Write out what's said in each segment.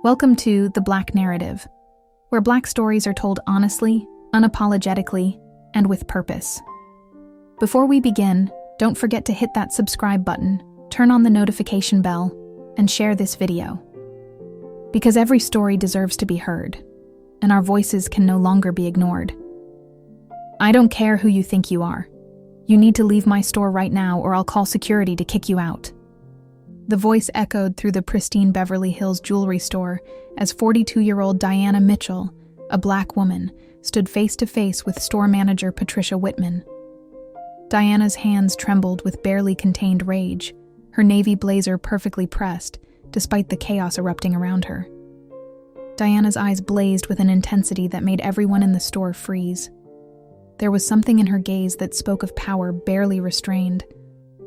Welcome to The Black Narrative, where Black stories are told honestly, unapologetically, and with purpose. Before we begin, don't forget to hit that subscribe button, turn on the notification bell, and share this video. Because every story deserves to be heard, and our voices can no longer be ignored. I don't care who you think you are. You need to leave my store right now or I'll call security to kick you out. The voice echoed through the pristine Beverly Hills jewelry store as 42-year-old Diana Mitchell, a Black woman, stood face-to-face with store manager Patricia Whitman. Diana's hands trembled with barely contained rage, her navy blazer perfectly pressed, despite the chaos erupting around her. Diana's eyes blazed with an intensity that made everyone in the store freeze. There was something in her gaze that spoke of power barely restrained,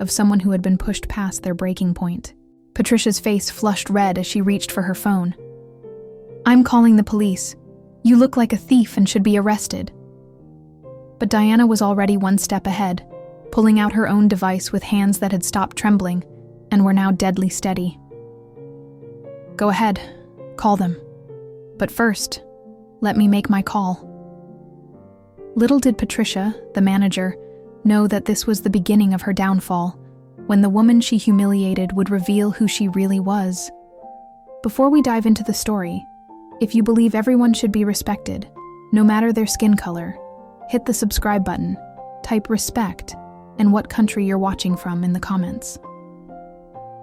of someone who had been pushed past their breaking point. Patricia's face flushed red as she reached for her phone. "I'm calling the police. You look like a thief and should be arrested." But Diana was already one step ahead, pulling out her own device with hands that had stopped trembling and were now deadly steady. "Go ahead, call them. But first, let me make my call." Little did Patricia, the manager, know that this was the beginning of her downfall, when the woman she humiliated would reveal who she really was. Before we dive into the story, if you believe everyone should be respected, no matter their skin color, hit the subscribe button, type respect, and what country you're watching from in the comments.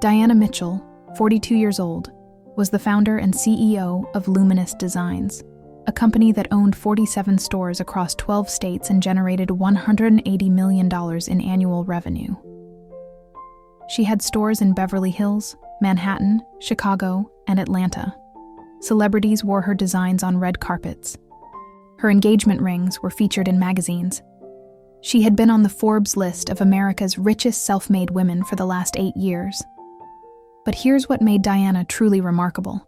Diana Mitchell, 42 years old, was the founder and CEO of Luminous Designs, a company that owned 47 stores across 12 states and generated $180 million in annual revenue. She had stores in Beverly Hills, Manhattan, Chicago, and Atlanta. Celebrities wore her designs on red carpets. Her engagement rings were featured in magazines. She had been on the Forbes list of America's richest self-made women for the last 8 years. But here's what made Diana truly remarkable.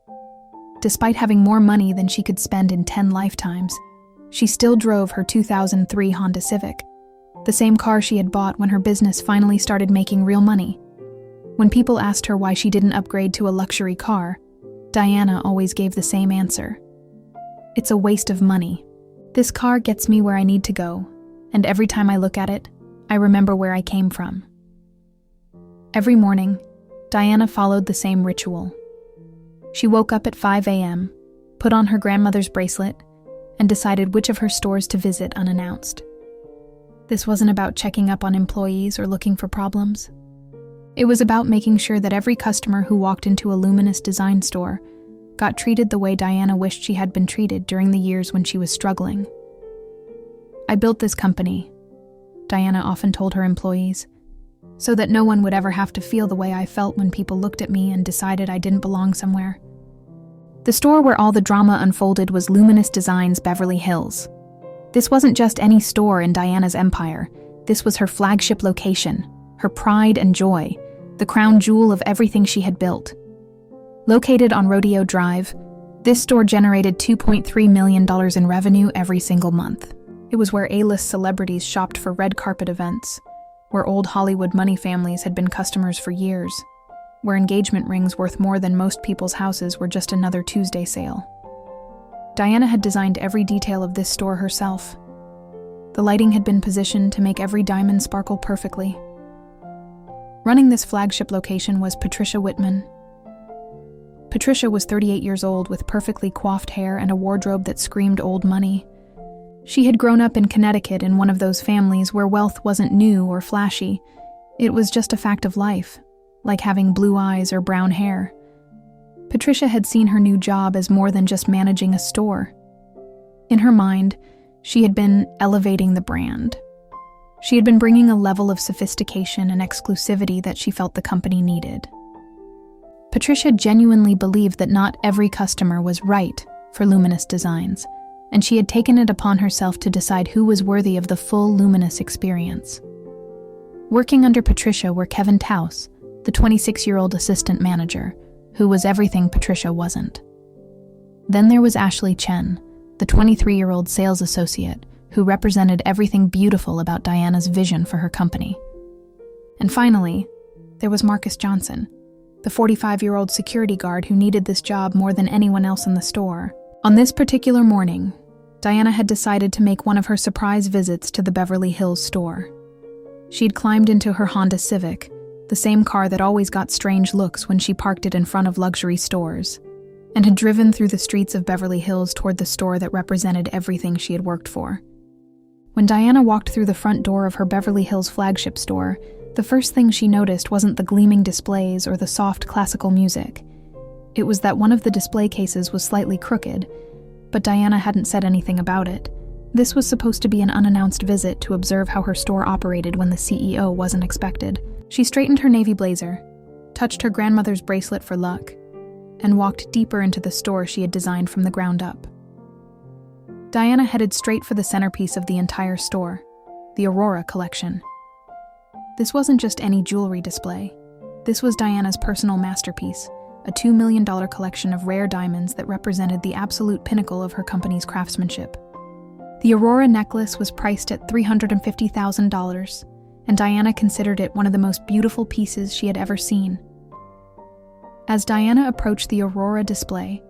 Despite having more money than she could spend in 10 lifetimes, she still drove her 2003 Honda Civic, the same car she had bought when her business finally started making real money. When people asked her why she didn't upgrade to a luxury car, Diana always gave the same answer. "It's a waste of money. This car gets me where I need to go, and every time I look at it, I remember where I came from." Every morning, Diana followed the same ritual. She woke up at 5 a.m., put on her grandmother's bracelet, and decided which of her stores to visit unannounced. This wasn't about checking up on employees or looking for problems. It was about making sure that every customer who walked into a Luminous Design store got treated the way Diana wished she had been treated during the years when she was struggling. "I built this company," Diana often told her employees, "so that no one would ever have to feel the way I felt when people looked at me and decided I didn't belong somewhere." The store where all the drama unfolded was Luminous Designs Beverly Hills. This wasn't just any store in Diana's empire. This was her flagship location, her pride and joy, the crown jewel of everything she had built. Located on Rodeo Drive, this store generated $2.3 million in revenue every single month. It was where A-list celebrities shopped for red carpet events, where old Hollywood money families had been customers for years, where engagement rings worth more than most people's houses were just another Tuesday sale. Diana had designed every detail of this store herself. The lighting had been positioned to make every diamond sparkle perfectly. Running this flagship location was Patricia Whitman. Patricia was 38 years old with perfectly coiffed hair and a wardrobe that screamed old money. She had grown up in Connecticut in one of those families where wealth wasn't new or flashy. It was just a fact of life, like having blue eyes or brown hair. Patricia had seen her new job as more than just managing a store. In her mind, she had been elevating the brand. She had been bringing a level of sophistication and exclusivity that she felt the company needed. Patricia genuinely believed that not every customer was right for Luminous Designs, and she had taken it upon herself to decide who was worthy of the full Luminous experience. Working under Patricia were Kevin Taus, the 26-year-old assistant manager, who was everything Patricia wasn't. Then there was Ashley Chen, the 23-year-old sales associate, who represented everything beautiful about Diana's vision for her company. And finally, there was Marcus Johnson, the 45-year-old security guard who needed this job more than anyone else in the store. On this particular morning, Diana had decided to make one of her surprise visits to the Beverly Hills store. She'd climbed into her Honda Civic, the same car that always got strange looks when she parked it in front of luxury stores, and had driven through the streets of Beverly Hills toward the store that represented everything she had worked for. When Diana walked through the front door of her Beverly Hills Flagship store, the first thing she noticed wasn't the gleaming displays or the soft classical music. It was that one of the display cases was slightly crooked, but Diana hadn't said anything about it. This was supposed to be an unannounced visit to observe how her store operated when the CEO wasn't expected. She straightened her navy blazer, touched her grandmother's bracelet for luck, and walked deeper into the store she had designed from the ground up. Diana headed straight for the centerpiece of the entire store, the Aurora collection. This wasn't just any jewelry display. This was Diana's personal masterpiece, a $2 million collection of rare diamonds that represented the absolute pinnacle of her company's craftsmanship. The Aurora necklace was priced at $350,000, and Diana considered it one of the most beautiful pieces she had ever seen. As Diana approached the Aurora display,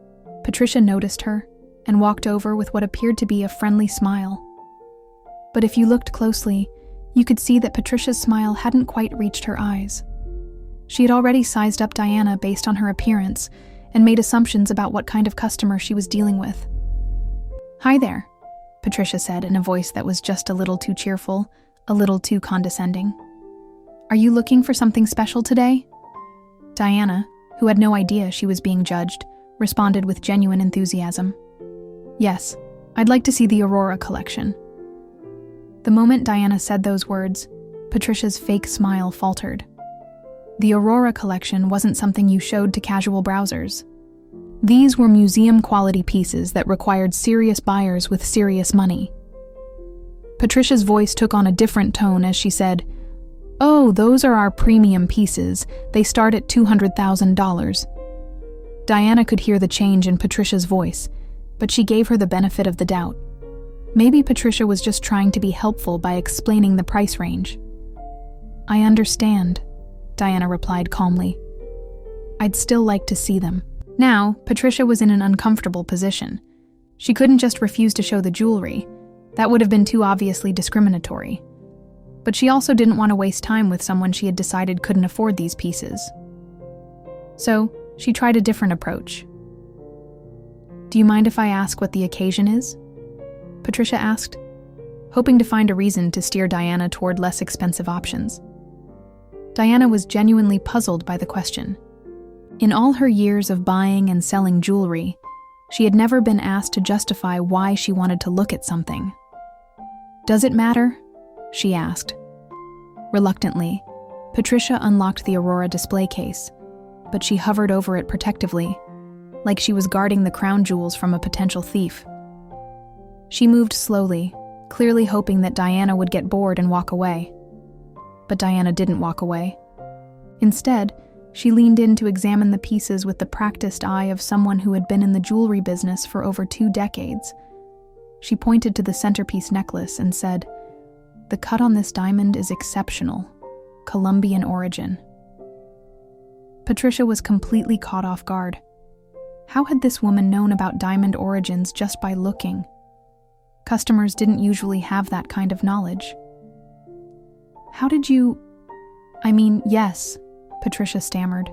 Patricia noticed her and walked over with what appeared to be a friendly smile. But if you looked closely, you could see that Patricia's smile hadn't quite reached her eyes. She had already sized up Diana based on her appearance and made assumptions about what kind of customer she was dealing with. "Hi there," Patricia said in a voice that was just a little too cheerful, a little too condescending. "Are you looking for something special today?" Diana, who had no idea she was being judged, responded with genuine enthusiasm. "Yes, I'd like to see the Aurora collection." The moment Diana said those words, Patricia's fake smile faltered. The Aurora collection wasn't something you showed to casual browsers. These were museum-quality pieces that required serious buyers with serious money. Patricia's voice took on a different tone as she said, "Oh, those are our premium pieces. They start at $200,000. Diana could hear the change in Patricia's voice, but she gave her the benefit of the doubt. Maybe Patricia was just trying to be helpful by explaining the price range. "I understand," Diana replied calmly. "I'd still like to see them." Now, Patricia was in an uncomfortable position. She couldn't just refuse to show the jewelry. That would have been too obviously discriminatory. But she also didn't want to waste time with someone she had decided couldn't afford these pieces. So, she tried a different approach. "Do you mind if I ask what the occasion is?" Patricia asked, hoping to find a reason to steer Diana toward less expensive options. Diana was genuinely puzzled by the question. In all her years of buying and selling jewelry, she had never been asked to justify why she wanted to look at something. "Does it matter?" she asked. Reluctantly, Patricia unlocked the Aurora display case, but she hovered over it protectively, like she was guarding the crown jewels from a potential thief. She moved slowly, clearly hoping that Diana would get bored and walk away. But Diana didn't walk away. Instead, she leaned in to examine the pieces with the practiced eye of someone who had been in the jewelry business for over 2 decades. She pointed to the centerpiece necklace and said, "The cut on this diamond is exceptional, Colombian origin." Patricia was completely caught off guard. How had this woman known about diamond origins just by looking? Customers didn't usually have that kind of knowledge. "How did you—" "Yes," Patricia stammered.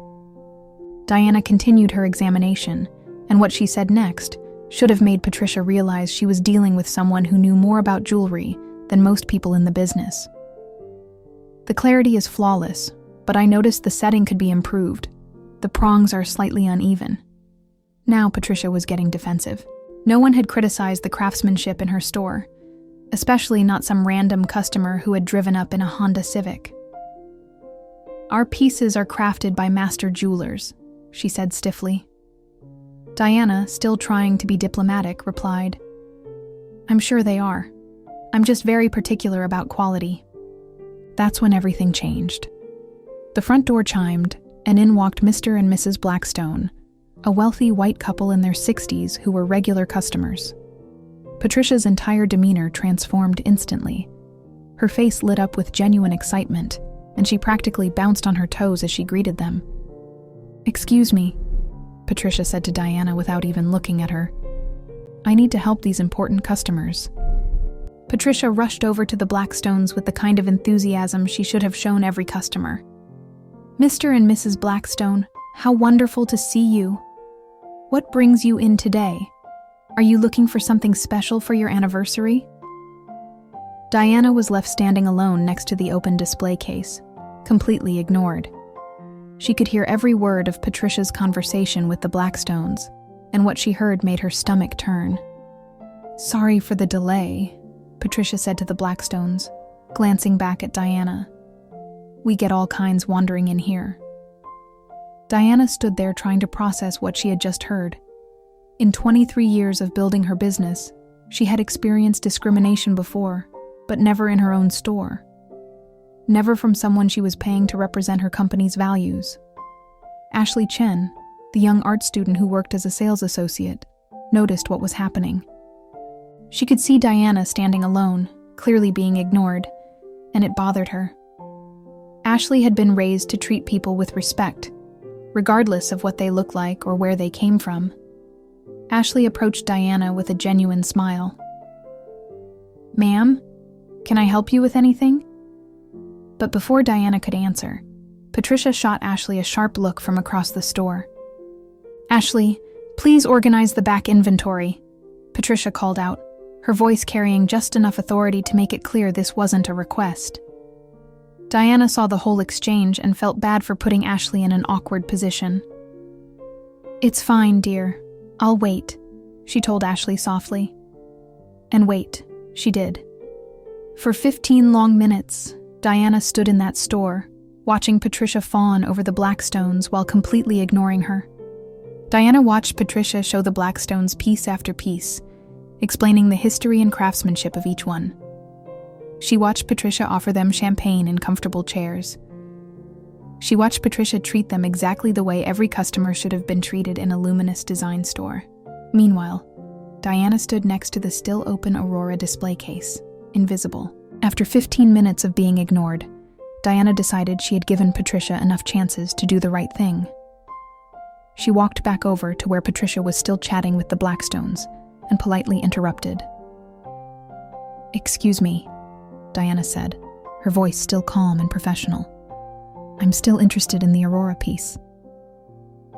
Diana continued her examination, and what she said next should have made Patricia realize she was dealing with someone who knew more about jewelry than most people in the business. "The clarity is flawless, but I noticed the setting could be improved. The prongs are slightly uneven." Now Patricia was getting defensive. No one had criticized the craftsmanship in her store, especially not some random customer who had driven up in a Honda Civic. "Our pieces are crafted by master jewelers," she said stiffly. Diana, still trying to be diplomatic, replied, "I'm sure they are. I'm just very particular about quality." That's when everything changed. The front door chimed, and in walked Mr. and Mrs. Blackstone, a wealthy white couple in their 60s who were regular customers. Patricia's entire demeanor transformed instantly. Her face lit up with genuine excitement, and she practically bounced on her toes as she greeted them. "Excuse me," Patricia said to Diana without even looking at her. "I need to help these important customers." Patricia rushed over to the Blackstones with the kind of enthusiasm she should have shown every customer. "Mr. and Mrs. Blackstone, how wonderful to see you. What brings you in today? Are you looking for something special for your anniversary?" Diana was left standing alone next to the open display case, completely ignored. She could hear every word of Patricia's conversation with the Blackstones, and what she heard made her stomach turn. "Sorry for the delay," Patricia said to the Blackstones, glancing back at Diana. "We get all kinds wandering in here." Diana stood there trying to process what she had just heard. In 23 years of building her business, she had experienced discrimination before, but never in her own store. Never from someone she was paying to represent her company's values. Ashley Chen, the young art student who worked as a sales associate, noticed what was happening. She could see Diana standing alone, clearly being ignored, and it bothered her. Ashley had been raised to treat people with respect, regardless of what they looked like or where they came from. Ashley approached Diana with a genuine smile. "Ma'am, can I help you with anything?" But before Diana could answer, Patricia shot Ashley a sharp look from across the store. "Ashley, please organize the back inventory," Patricia called out, her voice carrying just enough authority to make it clear this wasn't a request. Diana saw the whole exchange and felt bad for putting Ashley in an awkward position. "It's fine, dear. I'll wait," she told Ashley softly. And wait, she did. For 15 long minutes, Diana stood in that store, watching Patricia fawn over the Blackstones while completely ignoring her. Diana watched Patricia show the Blackstones piece after piece, explaining the history and craftsmanship of each one. She watched Patricia offer them champagne in comfortable chairs. She watched Patricia treat them exactly the way every customer should have been treated in a luminous design store. Meanwhile, Diana stood next to the still open Aurora display case, invisible. After 15 minutes of being ignored, Diana decided she had given Patricia enough chances to do the right thing. She walked back over to where Patricia was still chatting with the Blackstones and politely interrupted. "Excuse me," Diana said, her voice still calm and professional. "I'm still interested in the Aurora piece."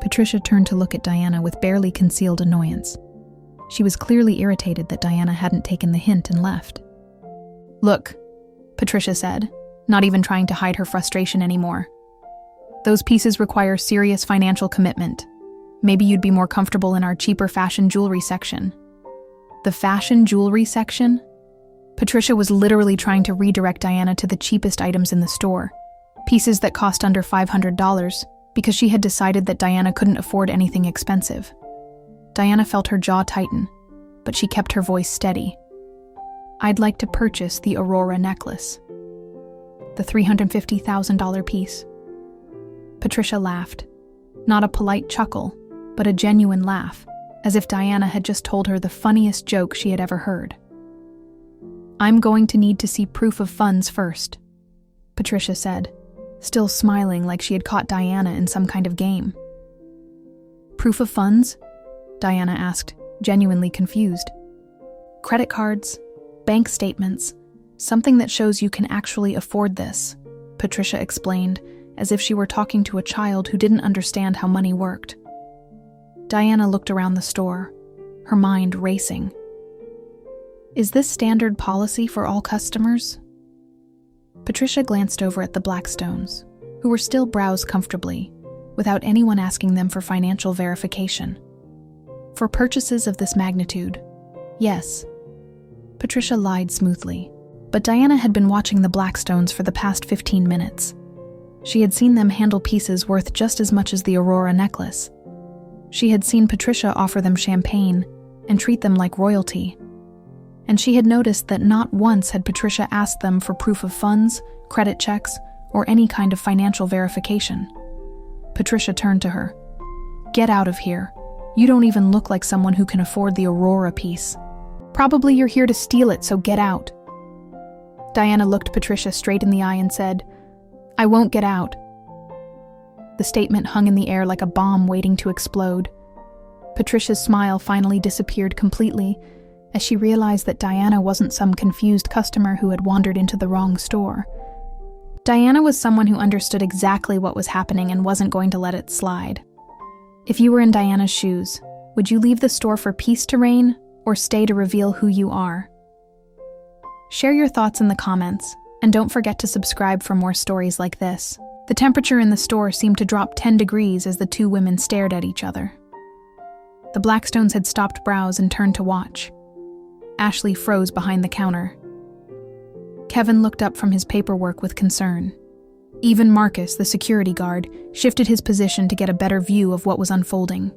Patricia turned to look at Diana with barely concealed annoyance. She was clearly irritated that Diana hadn't taken the hint and left. "Look," Patricia said, not even trying to hide her frustration anymore. "Those pieces require serious financial commitment. Maybe you'd be more comfortable in our cheaper fashion jewelry section." The fashion jewelry section? Patricia was literally trying to redirect Diana to the cheapest items in the store, pieces that cost under $500, because she had decided that Diana couldn't afford anything expensive. Diana felt her jaw tighten, but she kept her voice steady. "I'd like to purchase the Aurora necklace. The $350,000 piece." Patricia laughed. Not a polite chuckle, but a genuine laugh, as if Diana had just told her the funniest joke she had ever heard. "I'm going to need to see proof of funds first," Patricia said, still smiling like she had caught Diana in some kind of game. "Proof of funds?" Diana asked, genuinely confused. "Credit cards, bank statements, something that shows you can actually afford this," Patricia explained, as if she were talking to a child who didn't understand how money worked. Diana looked around the store, her mind racing. "Is this standard policy for all customers?" Patricia glanced over at the Blackstones, who were still browsed comfortably, without anyone asking them for financial verification. For purchases of this magnitude, yes. Patricia lied smoothly, but Diana had been watching the Blackstones for the past 15 minutes. She had seen them handle pieces worth just as much as the Aurora necklace. She had seen Patricia offer them champagne and treat them like royalty. And she had noticed that not once had Patricia asked them for proof of funds, credit checks, or any kind of financial verification. Patricia turned to her. "Get out of here. You don't even look like someone who can afford the Aurora piece. Probably you're here to steal it, so get out." Diana looked Patricia straight in the eye and said, "I won't get out." The statement hung in the air like a bomb waiting to explode. Patricia's smile finally disappeared completely as she realized that Diana wasn't some confused customer who had wandered into the wrong store. Diana was someone who understood exactly what was happening and wasn't going to let it slide. If you were in Diana's shoes, would you leave the store for peace to reign or stay to reveal who you are? Share your thoughts in the comments, and don't forget to subscribe for more stories like this. The temperature in the store seemed to drop 10 degrees as the two women stared at each other. The Blackstones had stopped browse and turned to watch. Ashley froze behind the counter. Kevin looked up from his paperwork with concern. Even Marcus, the security guard, shifted his position to get a better view of what was unfolding.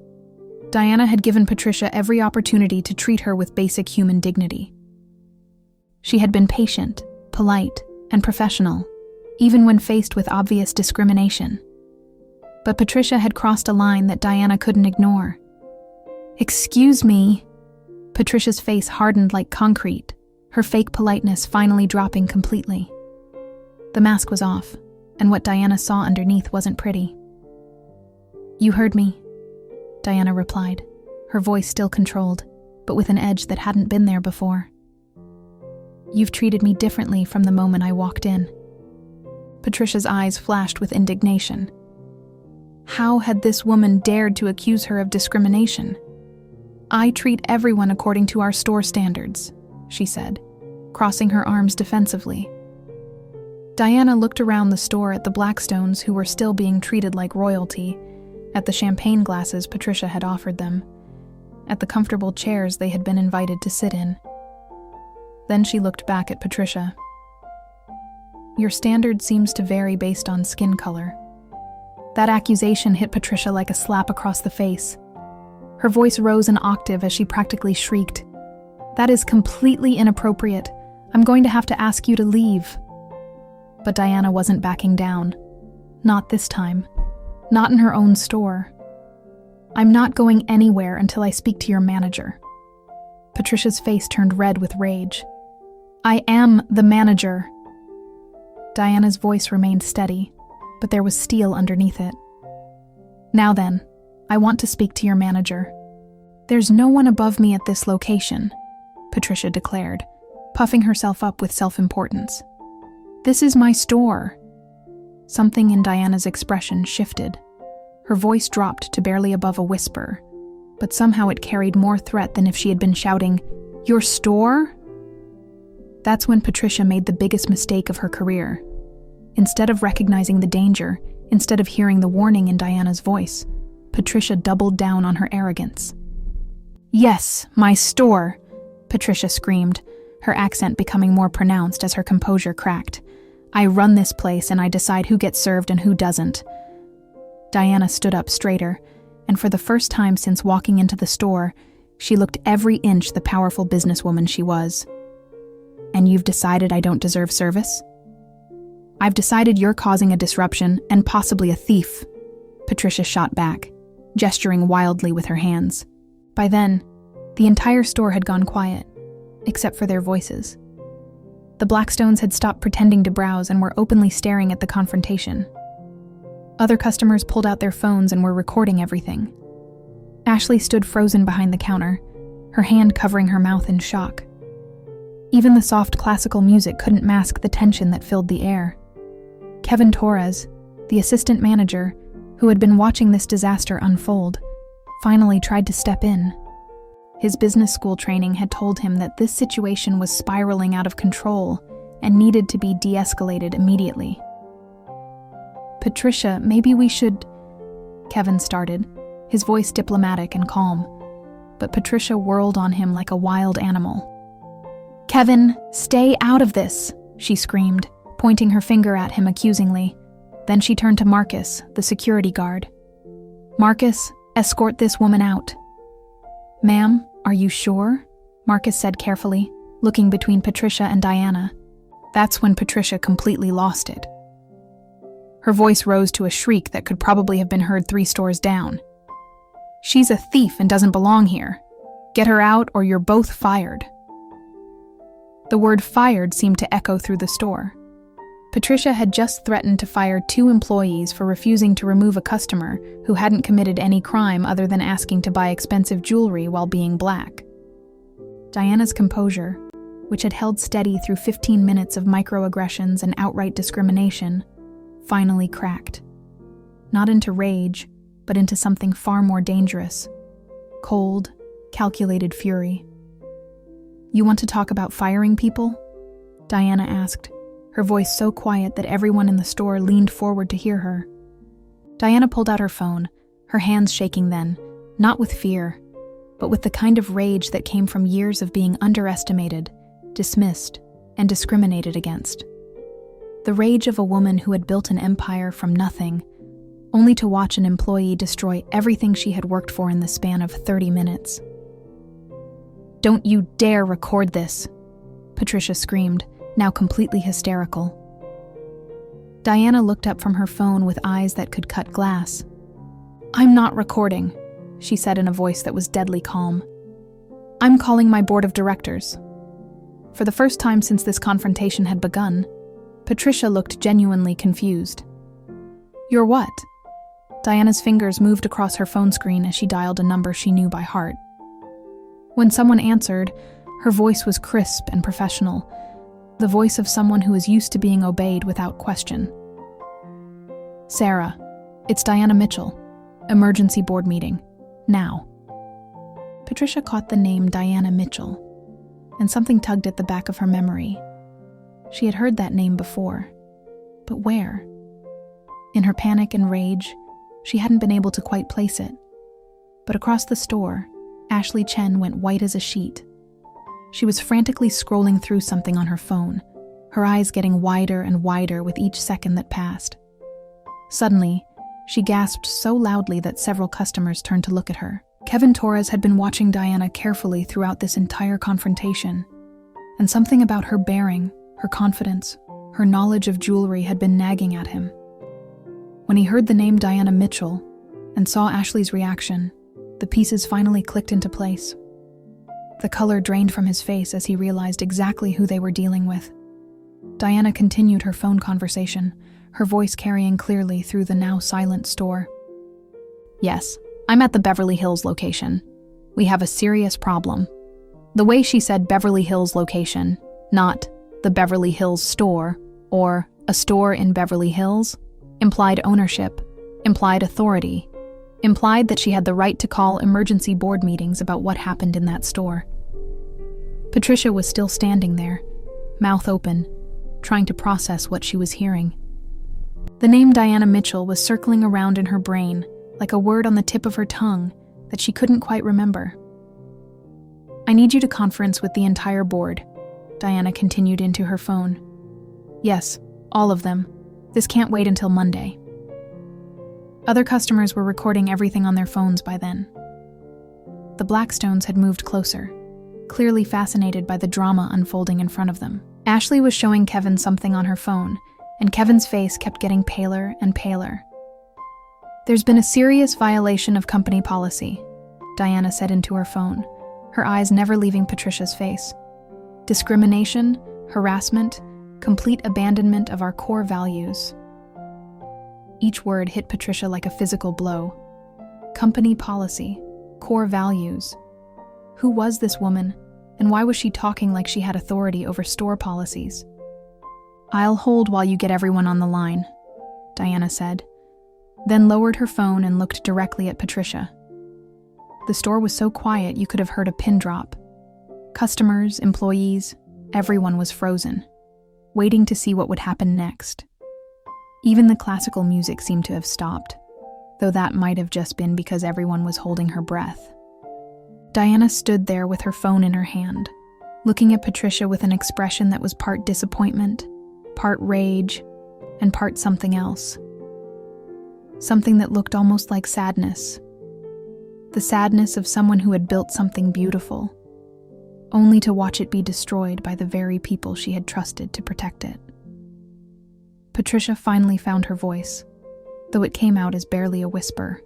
Diana had given Patricia every opportunity to treat her with basic human dignity. She had been patient, polite, and professional, even when faced with obvious discrimination. But Patricia had crossed a line that Diana couldn't ignore. "Excuse me." Patricia's face hardened like concrete, her fake politeness finally dropping completely. The mask was off, and what Diana saw underneath wasn't pretty. "You heard me," Diana replied, her voice still controlled, but with an edge that hadn't been there before. "You've treated me differently from the moment I walked in." Patricia's eyes flashed with indignation. How had this woman dared to accuse her of discrimination? "I treat everyone according to our store standards," she said, crossing her arms defensively. Diana looked around the store at the Blackstones, who were still being treated like royalty, at the champagne glasses Patricia had offered them, at the comfortable chairs they had been invited to sit in. Then she looked back at Patricia. "Your standard seems to vary based on skin color." That accusation hit Patricia like a slap across the face. Her voice rose an octave as she practically shrieked. "That is completely inappropriate. I'm going to have to ask you to leave." But Diana wasn't backing down. Not this time. Not in her own store. "I'm not going anywhere until I speak to your manager." Patricia's face turned red with rage. "I am the manager." Diana's voice remained steady, but there was steel underneath it. "Now then, I want to speak to your manager." "There's no one above me at this location," Patricia declared, puffing herself up with self-importance. "This is my store." Something in Diana's expression shifted. Her voice dropped to barely above a whisper, but somehow it carried more threat than if she had been shouting, "Your store?" That's when Patricia made the biggest mistake of her career. Instead of recognizing the danger, instead of hearing the warning in Diana's voice, Patricia doubled down on her arrogance. "Yes, my store," Patricia screamed, her accent becoming more pronounced as her composure cracked. "I run this place and I decide who gets served and who doesn't." Diana stood up straighter, and for the first time since walking into the store, she looked every inch the powerful businesswoman she was. "And you've decided I don't deserve service?" "I've decided you're causing a disruption and possibly a thief," Patricia shot back, gesturing wildly with her hands. By then, the entire store had gone quiet, except for their voices. The Blackstones had stopped pretending to browse and were openly staring at the confrontation. Other customers pulled out their phones and were recording everything. Ashley stood frozen behind the counter, her hand covering her mouth in shock. Even the soft classical music couldn't mask the tension that filled the air. Kevin Torres, the assistant manager, who had been watching this disaster unfold, finally tried to step in. His business school training had told him that this situation was spiraling out of control and needed to be de-escalated immediately. "Patricia, maybe we should..." Kevin started, his voice diplomatic and calm, but Patricia whirled on him like a wild animal. "Kevin, stay out of this," she screamed, pointing her finger at him accusingly. Then she turned to Marcus, the security guard. "Marcus, escort this woman out." "Ma'am, are you sure?" Marcus said carefully, looking between Patricia and Diana. That's when Patricia completely lost it. Her voice rose to a shriek that could probably have been heard 3 stores down. "She's a thief and doesn't belong here. Get her out or you're both fired." The word "fired" seemed to echo through the store. Patricia had just threatened to fire 2 employees for refusing to remove a customer who hadn't committed any crime other than asking to buy expensive jewelry while being black. Diana's composure, which had held steady through 15 minutes of microaggressions and outright discrimination, finally cracked. Not into rage, but into something far more dangerous. Cold, calculated fury. "You want to talk about firing people?" Diana asked, her voice so quiet that everyone in the store leaned forward to hear her. Diana pulled out her phone, her hands shaking then, not with fear, but with the kind of rage that came from years of being underestimated, dismissed, and discriminated against. The rage of a woman who had built an empire from nothing, only to watch an employee destroy everything she had worked for in the span of 30 minutes. "Don't you dare record this!" Patricia screamed, now completely hysterical. Diana looked up from her phone with eyes that could cut glass. "I'm not recording," she said in a voice that was deadly calm. "I'm calling my board of directors." For the first time since this confrontation had begun, Patricia looked genuinely confused. "You're what?" Diana's fingers moved across her phone screen as she dialed a number she knew by heart. When someone answered, her voice was crisp and professional, the voice of someone who is used to being obeyed without question. "Sarah, it's Diana Mitchell. Emergency board meeting. Now." Patricia caught the name Diana Mitchell, and something tugged at the back of her memory. She had heard that name before, but where? In her panic and rage, she hadn't been able to quite place it. But across the store, Ashley Chen went white as a sheet. She was frantically scrolling through something on her phone, her eyes getting wider and wider with each second that passed. Suddenly, she gasped so loudly that several customers turned to look at her. Kevin Torres had been watching Diana carefully throughout this entire confrontation, and something about her bearing, her confidence, her knowledge of jewelry had been nagging at him. When he heard the name Diana Mitchell and saw Ashley's reaction, the pieces finally clicked into place. The color drained from his face as he realized exactly who they were dealing with. Diana continued her phone conversation, her voice carrying clearly through the now silent store. "Yes, I'm at the Beverly Hills location. We have a serious problem." The way she said Beverly Hills location, not the Beverly Hills store or a store in Beverly Hills, implied ownership, implied authority, implied that she had the right to call emergency board meetings about what happened in that store. Patricia was still standing there, mouth open, trying to process what she was hearing. The name Diana Mitchell was circling around in her brain like a word on the tip of her tongue that she couldn't quite remember. "I need you to conference with the entire board," Diana continued into her phone. "Yes, all of them. This can't wait until Monday." Other customers were recording everything on their phones by then. The Blackstones had moved closer, clearly fascinated by the drama unfolding in front of them. Ashley was showing Kevin something on her phone, and Kevin's face kept getting paler and paler. "There's been a serious violation of company policy," Diana said into her phone, her eyes never leaving Patricia's face. "Discrimination, harassment, complete abandonment of our core values." Each word hit Patricia like a physical blow. Company policy, core values. Who was this woman, and why was she talking like she had authority over store policies? "I'll hold while you get everyone on the line," Diana said, then lowered her phone and looked directly at Patricia. The store was so quiet you could have heard a pin drop. Customers, employees, everyone was frozen, waiting to see what would happen next. Even the classical music seemed to have stopped, though that might have just been because everyone was holding her breath. Diana stood there with her phone in her hand, looking at Patricia with an expression that was part disappointment, part rage, and part something else. Something that looked almost like sadness. The sadness of someone who had built something beautiful, only to watch it be destroyed by the very people she had trusted to protect it. Patricia finally found her voice, though it came out as barely a whisper.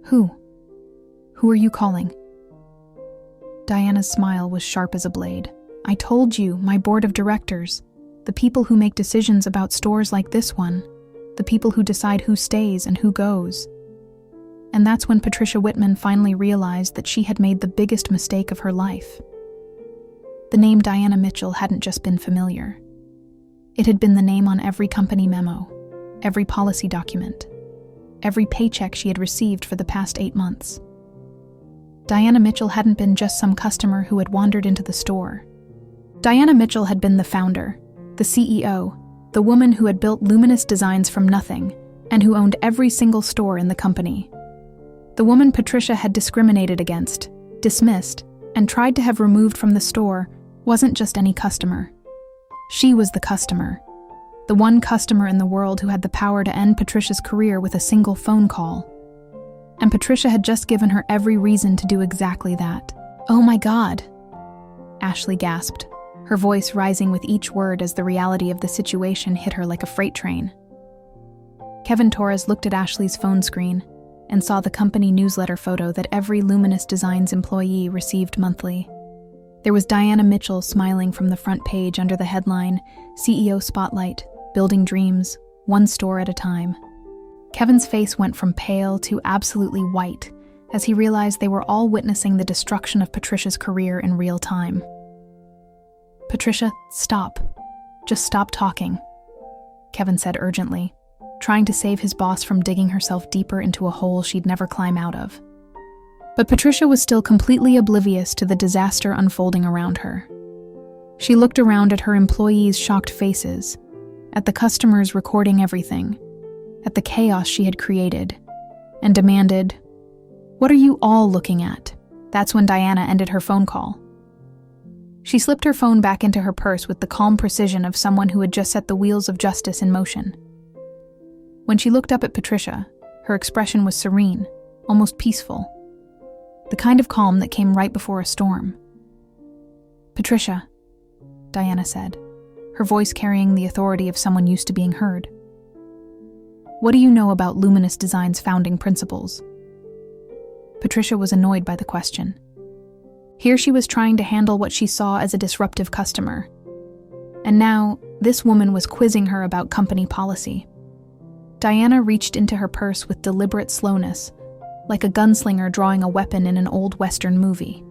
"Who? Who are you calling?" Diana's smile was sharp as a blade. "I told you, my board of directors. The people who make decisions about stores like this one. The people who decide who stays and who goes. And that's when Patricia Whitman finally realized that she had made the biggest mistake of her life. The name Diana Mitchell hadn't just been familiar. It had been the name on every company memo, every policy document, every paycheck she had received for the past 8 months. Diana Mitchell hadn't been just some customer who had wandered into the store. Diana Mitchell had been the founder, the CEO, the woman who had built luminous designs from nothing and who owned every single store in the company. The woman Patricia had discriminated against, dismissed, and tried to have removed from the store wasn't just any customer. She was the customer. The one customer in the world who had the power to end Patricia's career with a single phone call. And Patricia had just given her every reason to do exactly that. "Oh my God," Ashley gasped, her voice rising with each word as the reality of the situation hit her like a freight train. Kevin Torres looked at Ashley's phone screen and saw the company newsletter photo that every Luminous Designs employee received monthly. There was Diana Mitchell smiling from the front page under the headline, "CEO Spotlight, Building Dreams, One Store at a Time." Kevin's face went from pale to absolutely white as he realized they were all witnessing the destruction of Patricia's career in real time. "Patricia, stop. Just stop talking," Kevin said urgently, trying to save his boss from digging herself deeper into a hole she'd never climb out of. But Patricia was still completely oblivious to the disaster unfolding around her. She looked around at her employees' shocked faces, at the customers recording everything, at the chaos she had created, and demanded, "What are you all looking at?" That's when Diana ended her phone call. She slipped her phone back into her purse with the calm precision of someone who had just set the wheels of justice in motion. When she looked up at Patricia, her expression was serene, almost peaceful. The kind of calm that came right before a storm. "Patricia," Diana said, her voice carrying the authority of someone used to being heard. "What do you know about Luminous Design's founding principles?" Patricia was annoyed by the question. Here she was trying to handle what she saw as a disruptive customer. And now, this woman was quizzing her about company policy. Diana reached into her purse with deliberate slowness, like a gunslinger drawing a weapon in an old Western movie.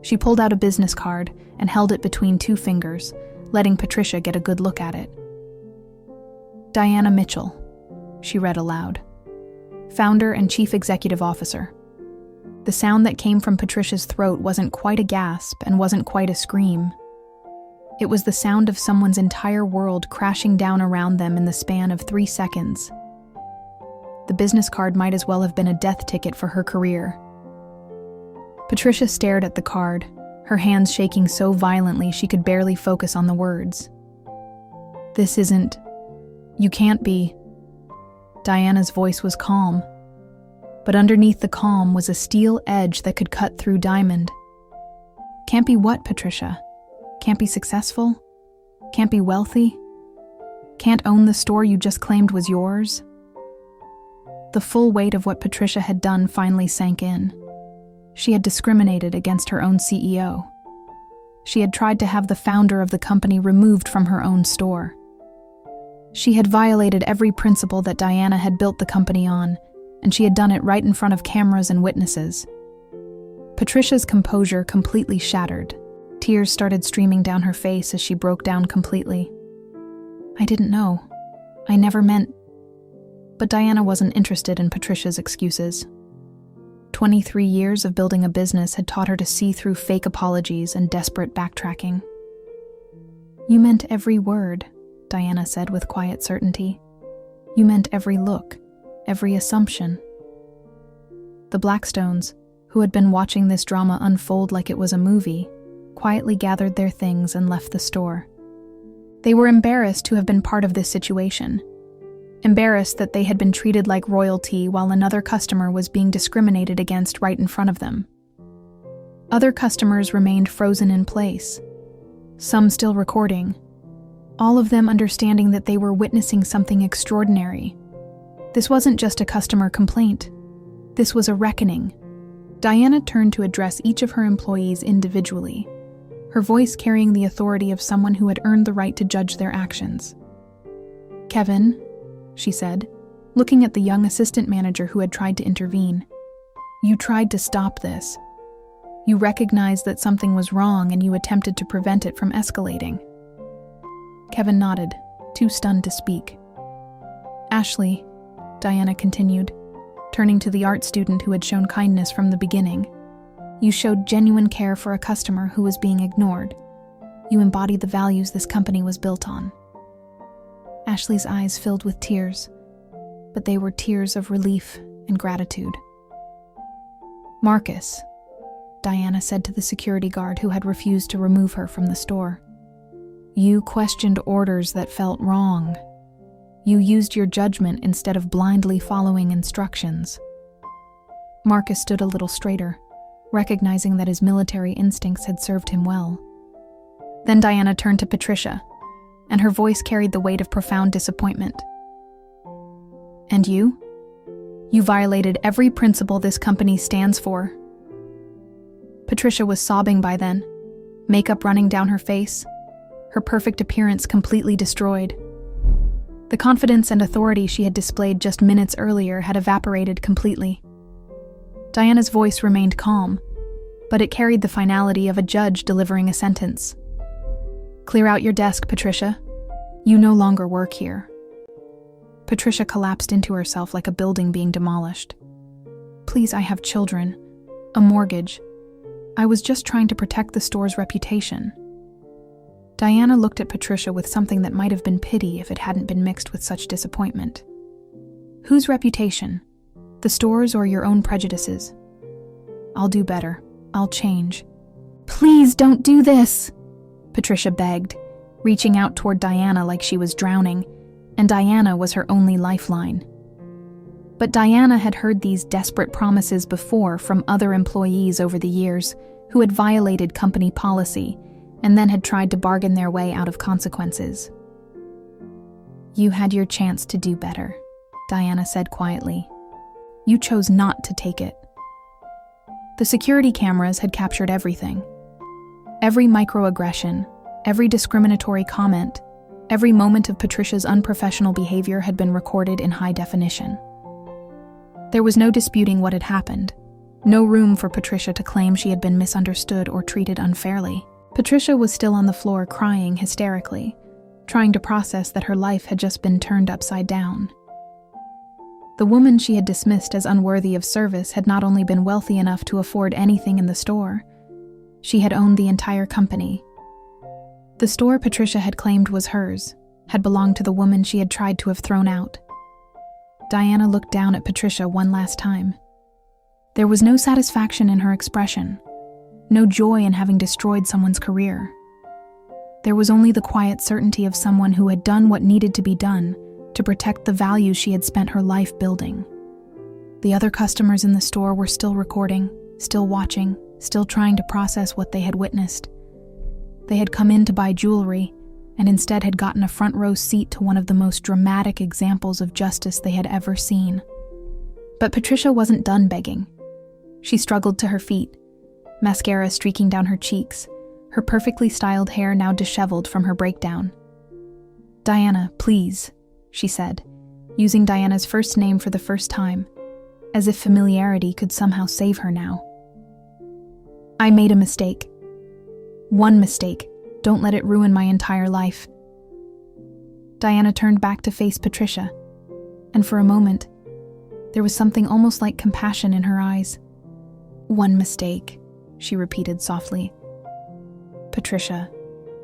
She pulled out a business card and held it between 2 fingers, letting Patricia get a good look at it. "Diana Mitchell," she read aloud. "Founder and Chief Executive Officer." The sound that came from Patricia's throat wasn't quite a gasp and wasn't quite a scream. It was the sound of someone's entire world crashing down around them in the span of 3 seconds. The business card might as well have been a death ticket for her career. Patricia stared at the card, her hands shaking so violently she could barely focus on the words. "This isn't... You can't be..." Diana's voice was calm, but underneath the calm was a steel edge that could cut through diamond. "Can't be what, Patricia? Can't be successful? Can't be wealthy? Can't own the store you just claimed was yours?" The full weight of what Patricia had done finally sank in. She had discriminated against her own CEO. She had tried to have the founder of the company removed from her own store. She had violated every principle that Diana had built the company on, and she had done it right in front of cameras and witnesses. Patricia's composure completely shattered. Tears started streaming down her face as she broke down completely. "I didn't know. I never meant..." But Diana wasn't interested in Patricia's excuses. 23 years of building a business had taught her to see through fake apologies and desperate backtracking. "You meant every word," Diana said with quiet certainty. "You meant every look, every assumption." The Blackstones, who had been watching this drama unfold like it was a movie, quietly gathered their things and left the store. They were embarrassed to have been part of this situation. Embarrassed that they had been treated like royalty while another customer was being discriminated against right in front of them. Other customers remained frozen in place, some still recording, all of them understanding that they were witnessing something extraordinary. This wasn't just a customer complaint. This was a reckoning. Diana turned to address each of her employees individually. her voice carrying the authority of someone who had earned the right to judge their actions. "Kevin," she said, looking at the young assistant manager who had tried to intervene. "You tried to stop this. You recognized that something was wrong and you attempted to prevent it from escalating." Kevin nodded, too stunned to speak. "Ashley," Diana continued, turning to the art student who had shown kindness from the beginning, "you showed genuine care for a customer who was being ignored. You embodied the values this company was built on." Ashley's eyes filled with tears, but they were tears of relief and gratitude. "Marcus," Diana said to the security guard who had refused to remove her from the store, "you questioned orders that felt wrong. You used your judgment instead of blindly following instructions." Marcus stood a little straighter, recognizing that his military instincts had served him well. Then Diana turned to Patricia, and her voice carried the weight of profound disappointment. "And you? You violated every principle this company stands for." Patricia was sobbing by then, makeup running down her face, her perfect appearance completely destroyed. The confidence and authority she had displayed just minutes earlier had evaporated completely. Diana's voice remained calm, but it carried the finality of a judge delivering a sentence. "Clear out your desk, Patricia. You no longer work here." Patricia collapsed into herself like a building being demolished. "Please, I have children, a mortgage. I was just trying to protect the store's reputation." Diana looked at Patricia with something that might have been pity if it hadn't been mixed with such disappointment. "Whose reputation? The store's or your own prejudices?" "I'll do better. I'll change." "Please don't do this," Patricia begged, reaching out toward Diana like she was drowning, and Diana was her only lifeline. But Diana had heard these desperate promises before from other employees over the years who had violated company policy and then had tried to bargain their way out of consequences. "You had your chance to do better," Diana said quietly. "You chose not to take it." The security cameras had captured everything. Every microaggression, every discriminatory comment, every moment of Patricia's unprofessional behavior had been recorded in high definition. There was no disputing what had happened, no room for Patricia to claim she had been misunderstood or treated unfairly. Patricia was still on the floor crying hysterically, trying to process that her life had just been turned upside down. The woman she had dismissed as unworthy of service had not only been wealthy enough to afford anything in the store, she had owned the entire company. The store Patricia had claimed was hers had belonged to the woman she had tried to have thrown out. Diana looked down at Patricia one last time. There was no satisfaction in her expression, no joy in having destroyed someone's career. There was only the quiet certainty of someone who had done what needed to be done to protect the values she had spent her life building. The other customers in the store were still recording, still watching, still trying to process what they had witnessed. They had come in to buy jewelry, and instead had gotten a front row seat to one of the most dramatic examples of justice they had ever seen. But Patricia wasn't done begging. She struggled to her feet, mascara streaking down her cheeks, her perfectly styled hair now disheveled from her breakdown. "Diana, please," she said, using Diana's first name for the first time, as if familiarity could somehow save her now. "I made a mistake. One mistake. Don't let it ruin my entire life." Diana turned back to face Patricia, and for a moment, there was something almost like compassion in her eyes. "One mistake," she repeated softly. "Patricia,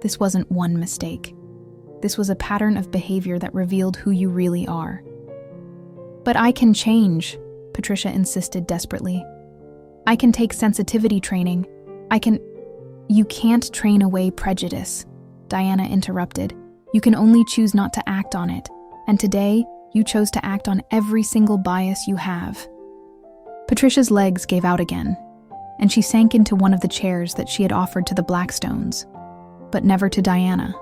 this wasn't one mistake. This was a pattern of behavior that revealed who you really are." "But I can change," Patricia insisted desperately. "I can take sensitivity training. I can—" "You can't train away prejudice," Diana interrupted. "You can only choose not to act on it, and today you chose to act on every single bias you have." Patricia's legs gave out again, and she sank into one of the chairs that she had offered to the Blackstones, but never to Diana.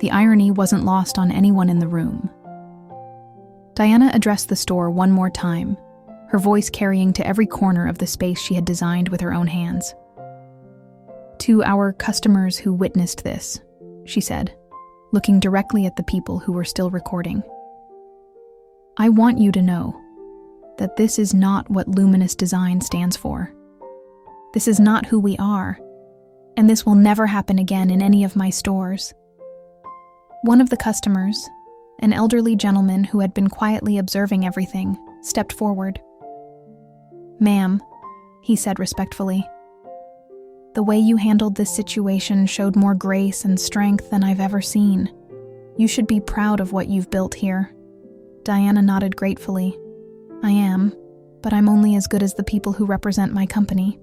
The irony wasn't lost on anyone in the room. Diana addressed the store one more time, her voice carrying to every corner of the space she had designed with her own hands. "To our customers who witnessed this," she said, looking directly at the people who were still recording. "I want you to know that this is not what Luminous Design stands for. This is not who we are, and this will never happen again in any of my stores." One of the customers, an elderly gentleman who had been quietly observing everything, stepped forward. "Ma'am," he said respectfully, "the way you handled this situation showed more grace and strength than I've ever seen. You should be proud of what you've built here." Diana nodded gratefully. "I am, but I'm only as good as the people who represent my company.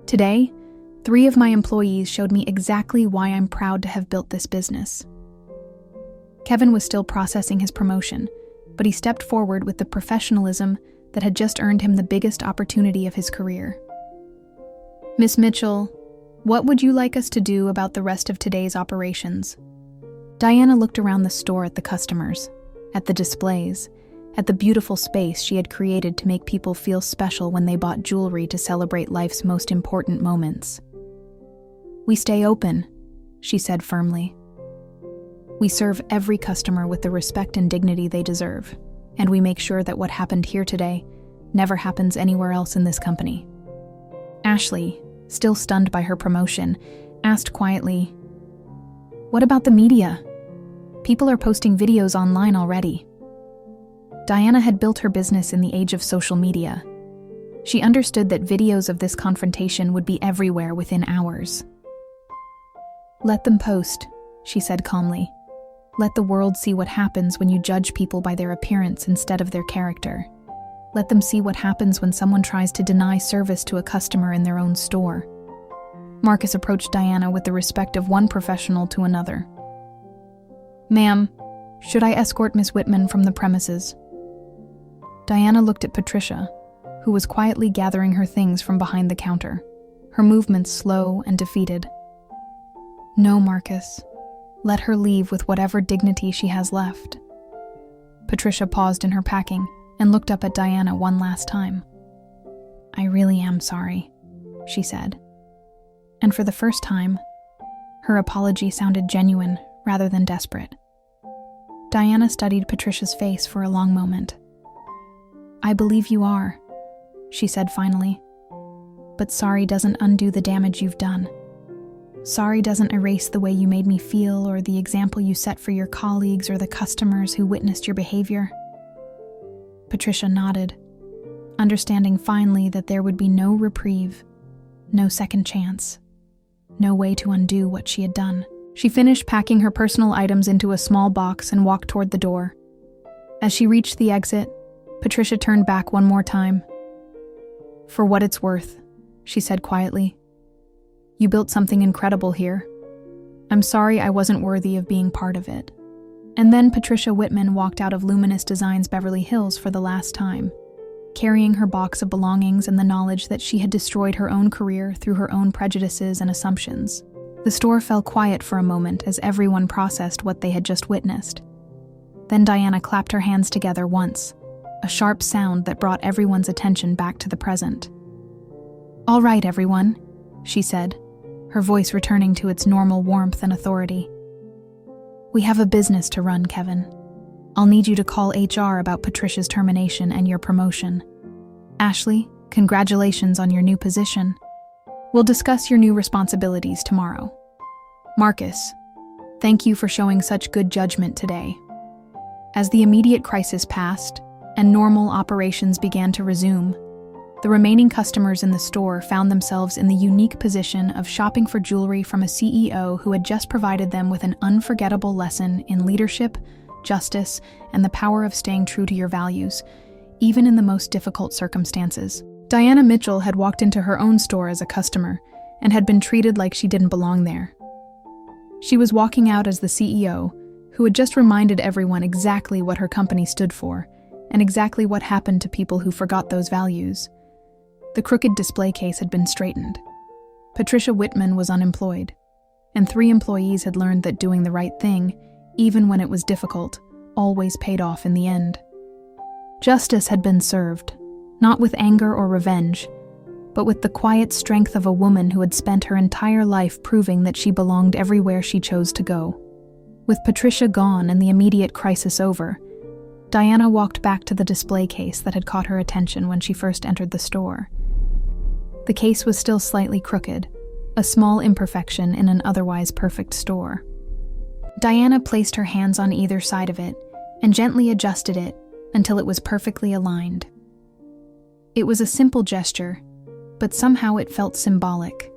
Today, 3 of my employees showed me exactly why I'm proud to have built this business." Kevin was still processing his promotion, but he stepped forward with the professionalism that had just earned him the biggest opportunity of his career. "Miss Mitchell, what would you like us to do about the rest of today's operations?" Diana looked around the store at the customers, at the displays, at the beautiful space she had created to make people feel special when they bought jewelry to celebrate life's most important moments. "We stay open," she said firmly. "We serve every customer with the respect and dignity they deserve, and we make sure that what happened here today never happens anywhere else in this company." Ashley, still stunned by her promotion, asked quietly, "What about the media? People are posting videos online already." Diana had built her business in the age of social media. She understood that videos of this confrontation would be everywhere within hours. "Let them post," she said calmly. "Let the world see what happens when you judge people by their appearance instead of their character. Let them see what happens when someone tries to deny service to a customer in their own store." Marcus approached Diana with the respect of one professional to another. "Ma'am, should I escort Miss Whitman from the premises?" Diana looked at Patricia, who was quietly gathering her things from behind the counter, her movements slow and defeated. "No, Marcus. Let her leave with whatever dignity she has left." Patricia paused in her packing and looked up at Diana one last time. "I really am sorry," she said. And for the first time, her apology sounded genuine rather than desperate. Diana studied Patricia's face for a long moment. "I believe you are," she said finally. "But sorry doesn't undo the damage you've done. Sorry doesn't erase the way you made me feel or the example you set for your colleagues or the customers who witnessed your behavior." Patricia nodded, understanding finally that there would be no reprieve, no second chance, no way to undo what she had done. She finished packing her personal items into a small box and walked toward the door. As she reached the exit, Patricia turned back one more time. "For what it's worth," she said quietly, "you built something incredible here. I'm sorry I wasn't worthy of being part of it." And then Patricia Whitman walked out of Luminous Design's Beverly Hills for the last time, carrying her box of belongings and the knowledge that she had destroyed her own career through her own prejudices and assumptions. The store fell quiet for a moment as everyone processed what they had just witnessed. Then Diana clapped her hands together once, a sharp sound that brought everyone's attention back to the present. "All right, everyone," she said, her voice returning to its normal warmth and authority. "We have a business to run, Kevin. I'll need you to call HR about Patricia's termination and your promotion. Ashley, congratulations on your new position. We'll discuss your new responsibilities tomorrow. Marcus, thank you for showing such good judgment today." As the immediate crisis passed and normal operations began to resume, the remaining customers in the store found themselves in the unique position of shopping for jewelry from a CEO who had just provided them with an unforgettable lesson in leadership, justice, and the power of staying true to your values, even in the most difficult circumstances. Diana Mitchell had walked into her own store as a customer and had been treated like she didn't belong there. She was walking out as the CEO, who had just reminded everyone exactly what her company stood for and exactly what happened to people who forgot those values. The crooked display case had been straightened. Patricia Whitman was unemployed, and 3 employees had learned that doing the right thing, even when it was difficult, always paid off in the end. Justice had been served, not with anger or revenge, but with the quiet strength of a woman who had spent her entire life proving that she belonged everywhere she chose to go. With Patricia gone and the immediate crisis over, Diana walked back to the display case that had caught her attention when she first entered the store. The case was still slightly crooked, a small imperfection in an otherwise perfect store. Diana placed her hands on either side of it and gently adjusted it until it was perfectly aligned. It was a simple gesture, but somehow it felt symbolic.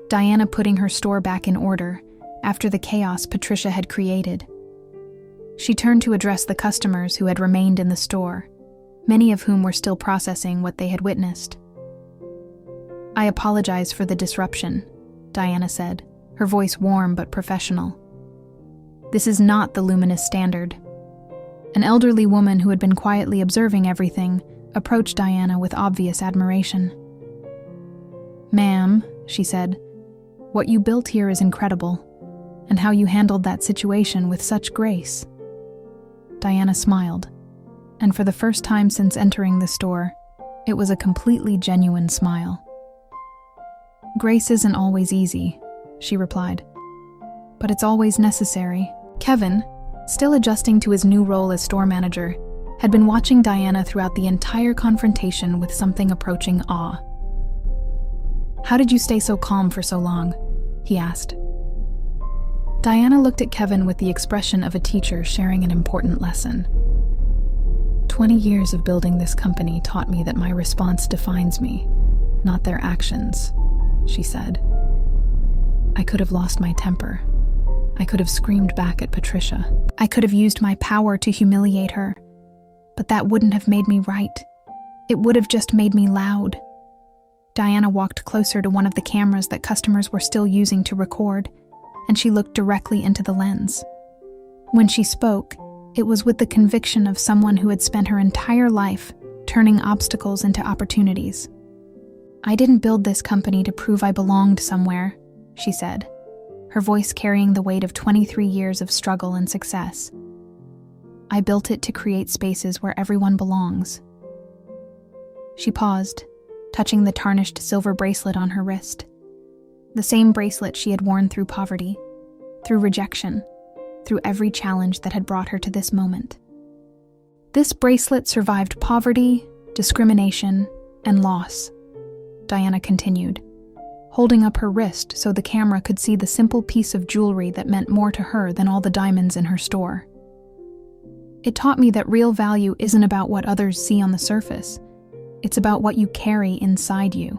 Diana putting her store back in order after the chaos Patricia had created. She turned to address the customers who had remained in the store, many of whom were still processing what they had witnessed. "I apologize for the disruption," Diana said, her voice warm but professional. "This is not the luminous standard." An elderly woman who had been quietly observing everything approached Diana with obvious admiration. "Ma'am," she said, "what you built here is incredible, and how you handled that situation with such grace." Diana smiled, and for the first time since entering the store, it was a completely genuine smile. "Grace isn't always easy," she replied, "but it's always necessary." Kevin, still adjusting to his new role as store manager, had been watching Diana throughout the entire confrontation with something approaching awe. "How did you stay so calm for so long?" he asked. Diana looked at Kevin with the expression of a teacher sharing an important lesson. 20 years of building this company taught me that my response defines me, not their actions," she said. "I could have lost my temper. I could have screamed back at Patricia. I could have used my power to humiliate her. But that wouldn't have made me right. It would have just made me loud." Diana walked closer to one of the cameras that customers were still using to record, and she looked directly into the lens. When she spoke, it was with the conviction of someone who had spent her entire life turning obstacles into opportunities. "I didn't build this company to prove I belonged somewhere," she said, her voice carrying the weight of 23 years of struggle and success. "I built it to create spaces where everyone belongs." She paused, touching the tarnished silver bracelet on her wrist. The same bracelet she had worn through poverty, through rejection, through every challenge that had brought her to this moment. This bracelet survived poverty, discrimination, and loss, Diana continued, holding up her wrist so the camera could see the simple piece of jewelry that meant more to her than all the diamonds in her store. "It taught me that real value isn't about what others see on the surface. It's about what you carry inside you."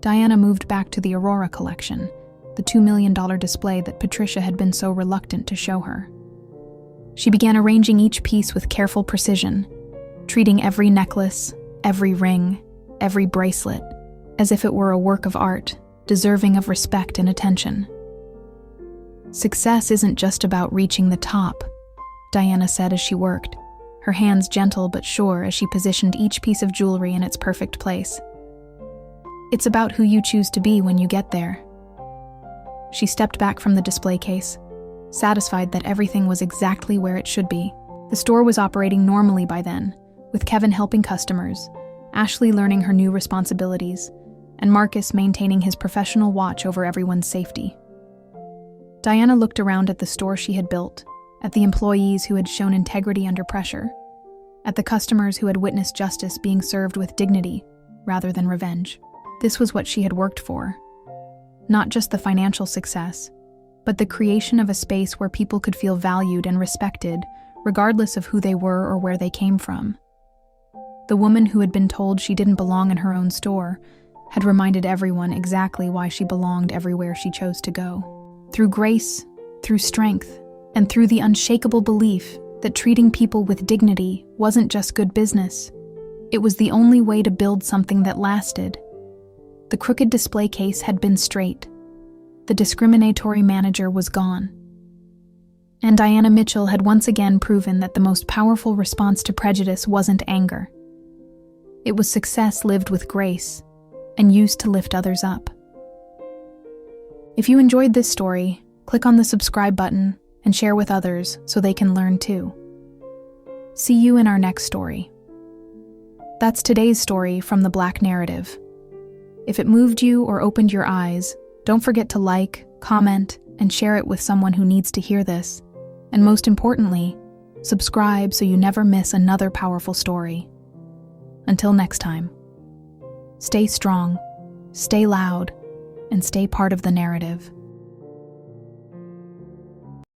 Diana moved back to the Aurora collection, the $2 million display that Patricia had been so reluctant to show her. She began arranging each piece with careful precision, treating every necklace, every ring, every bracelet, as if it were a work of art, deserving of respect and attention. "Success isn't just about reaching the top," Diana said as she worked, her hands gentle but sure as she positioned each piece of jewelry in its perfect place. "It's about who you choose to be when you get there." She stepped back from the display case, satisfied that everything was exactly where it should be. The store was operating normally by then, with Kevin helping customers, Ashley learning her new responsibilities, and Marcus maintaining his professional watch over everyone's safety. Diana looked around at the store she had built, at the employees who had shown integrity under pressure, at the customers who had witnessed justice being served with dignity rather than revenge. This was what she had worked for. Not just the financial success, but the creation of a space where people could feel valued and respected, regardless of who they were or where they came from. The woman who had been told she didn't belong in her own store had reminded everyone exactly why she belonged everywhere she chose to go. Through grace, through strength, and through the unshakable belief that treating people with dignity wasn't just good business. It was the only way to build something that lasted. The crooked display case had been straight. The discriminatory manager was gone. And Diana Mitchell had once again proven that the most powerful response to prejudice wasn't anger. It was success lived with grace and used to lift others up. If you enjoyed this story, click on the subscribe button and share with others so they can learn too. See you in our next story. That's today's story from the Black Narrative. If it moved you or opened your eyes, don't forget to like, comment, and share it with someone who needs to hear this. And most importantly, subscribe so you never miss another powerful story. Until next time, stay strong, stay loud, and stay part of the narrative.